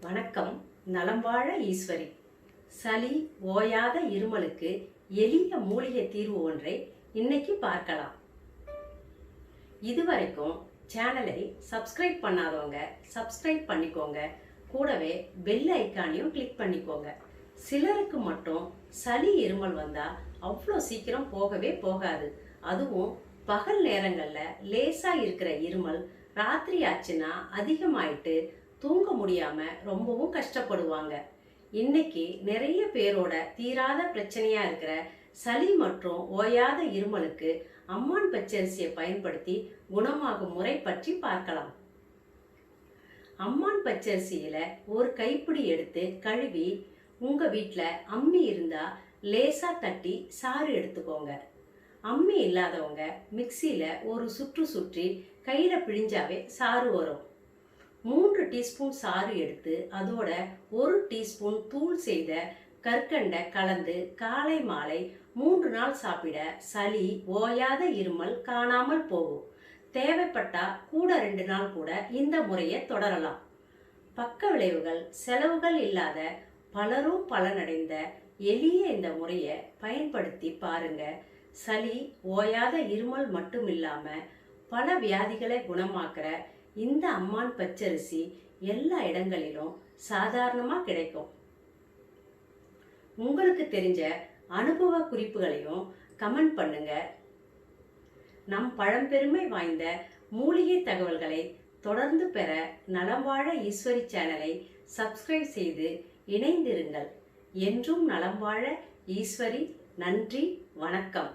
வணக்கம். நலம் வாழ ஈஸ்வரி. சளி, ஓயாத இருமலுக்கு எளிய மூலிகை தீர்வு ஒன்றை இன்னைக்கு பார்க்கலாம். இதுவரைக்கும் சேனலை சப்ஸ்கிரைப் பண்ணாதவங்க சப்ஸ்கிரைப் பண்ணிக்கோங்க. கூடவே பெல் ஐக்கானையும் கிளிக் பண்ணிக்கோங்க. சிலருக்கு மட்டும் சளி, இருமல் வந்தா அவ்வளோ சீக்கிரம் போகவே போகாது. அதுவும் பகல் நேரங்களில் லேசா இருக்கிற இருமல் ராத்திரி ஆச்சுன்னா அதிகமாயிட்டு தூங்க முடியாம ரொம்பவும் கஷ்டப்படுவாங்க. இன்னைக்கு நிறைய பேரோட தீராத பிரச்சனையா இருக்கிற சளி மற்றும் ஓயாத இருமலுக்கு அம்மான் பச்சரிசியை பயன்படுத்தி குணமாகும் முறை பற்றி பார்க்கலாம். அம்மான் பச்சரிசியில ஒரு கைப்பிடி எடுத்து கழுவி உங்க வீட்டில் அம்மி இருந்தா லேசா தட்டி சாறு எடுத்துக்கோங்க. அம்மி இல்லாதவங்க மிக்சியில ஒரு சுற்று சுற்றி கையில பிழிஞ்சாவே சாறு வரும். 3 டீஸ்பூன் சாறு எடுத்து அதோட 1 டீஸ்பூன் தூள் செய்த கற்கண்டை கலந்து காலை மாலை 3 நாள் சாப்பிட சளி, ஓயாத இருமல் காணாமல் போகும். தேவைப்பட்டா கூட 2 நாள் கூட இந்த முறையை தொடரலாம். பக்க விளைவுகள், செலவுகள் இல்லாத பலரும் பலனடைந்த எளிய இந்த முறையை பயன்படுத்தி பாருங்க. சளி, ஓயாத இருமல் மட்டும் இல்லாம பல வியாதிகளை குணமாக்குற இந்த அம்மான் பச்சரிசி எல்லா இடங்களிலும் சாதாரணமா கிடைக்கும். உங்களுக்கு தெரிஞ்ச அனுபவ குறிப்புகளையும் கமெண்ட் பண்ணுங்க. நம் பழம்பெருமை வாய்ந்த மூலிகை தகவல்களை தொடர்ந்து பெற நலம் வாழ ஈஸ்வரி சேனலை சப்ஸ்கிரைப் செய்து இணைந்திருங்கள். என்றும் நலம் வாழ ஈஸ்வரி. நன்றி, வணக்கம்.